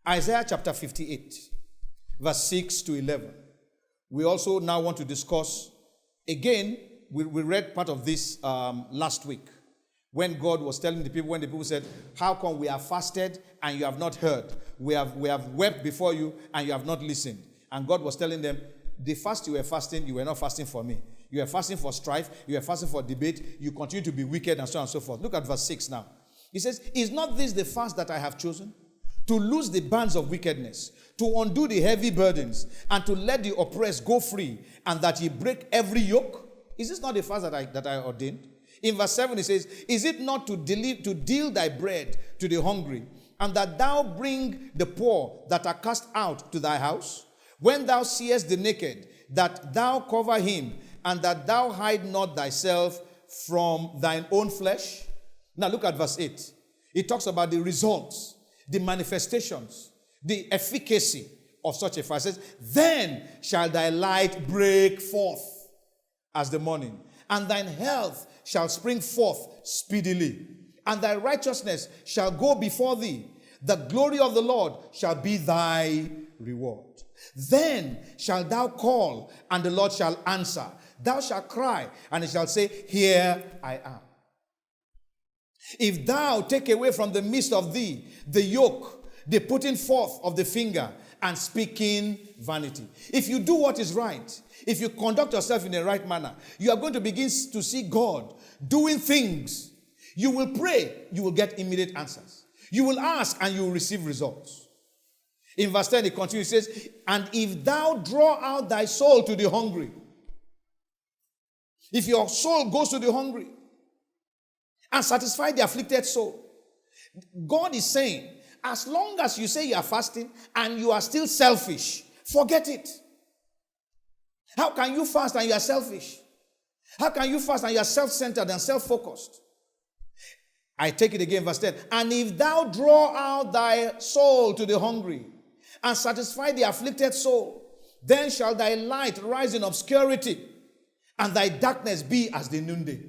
Isaiah chapter 58, verse 6 to 11. We also now want to discuss, again, we read part of this last week, when God was telling the people, when the people said, how come we have fasted and you have not heard? We have wept before you and you have not listened. And God was telling them, the fast you were not fasting for me. You were fasting for strife, you were fasting for debate, you continue to be wicked and so on and so forth. Look at verse 6 now. He says, is not this the fast that I have chosen? To loose the bands of wickedness, to undo the heavy burdens, and to let the oppressed go free, and that ye break every yoke? Is this not the fast that I ordained? In verse 7 it says, is it not to deal thy bread to the hungry, and that thou bring the poor that are cast out to thy house? When thou seest the naked, that thou cover him, and that thou hide not thyself from thine own flesh? Now look at verse 8. It talks about the results, the manifestations, the efficacy of such a fast. It says, then shall thy light break forth as the morning, and thine health shall spring forth speedily, and thy righteousness shall go before thee. The glory of the Lord shall be thy reward. Then shalt thou call, and the Lord shall answer. Thou shalt cry, and he shall say, here I am. If thou take away from the midst of thee the yoke, the putting forth of the finger, and speaking vanity. If you do what is right, if you conduct yourself in the right manner, you are going to begin to see God doing things. You will pray, you will get immediate answers. You will ask, and you will receive results. In verse 10, it continues, it says, and if thou draw out thy soul to the hungry, if your soul goes to the hungry, and satisfy the afflicted soul, God is saying, as long as you say you are fasting and you are still selfish, forget it. How can you fast and you are selfish? How can you fast and you are self-centered and self-focused? I take it again, verse 10. And if thou draw out thy soul to the hungry and satisfy the afflicted soul, then shall thy light rise in obscurity and thy darkness be as the noonday.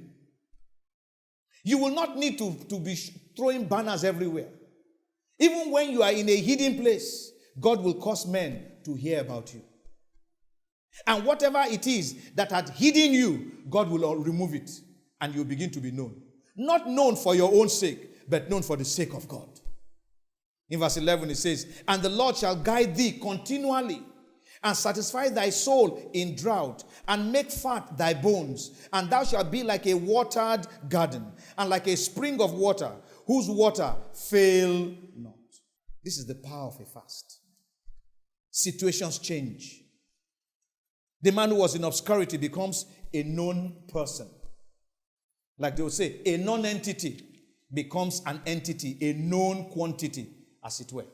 You will not need to be throwing banners everywhere. Even when you are in a hidden place, God will cause men to hear about you. And whatever it is that had hidden you, God will remove it, and you'll begin to be known. Not known for your own sake, but known for the sake of God. In verse 11 it says, and the Lord shall guide thee continually, and satisfy thy soul in drought, and make fat thy bones, and thou shalt be like a watered garden, and like a spring of water, whose water fail not. This is the power of a fast. Situations change. The man who was in obscurity becomes a known person. Like they would say, a non-entity becomes an entity, a known quantity, as it were.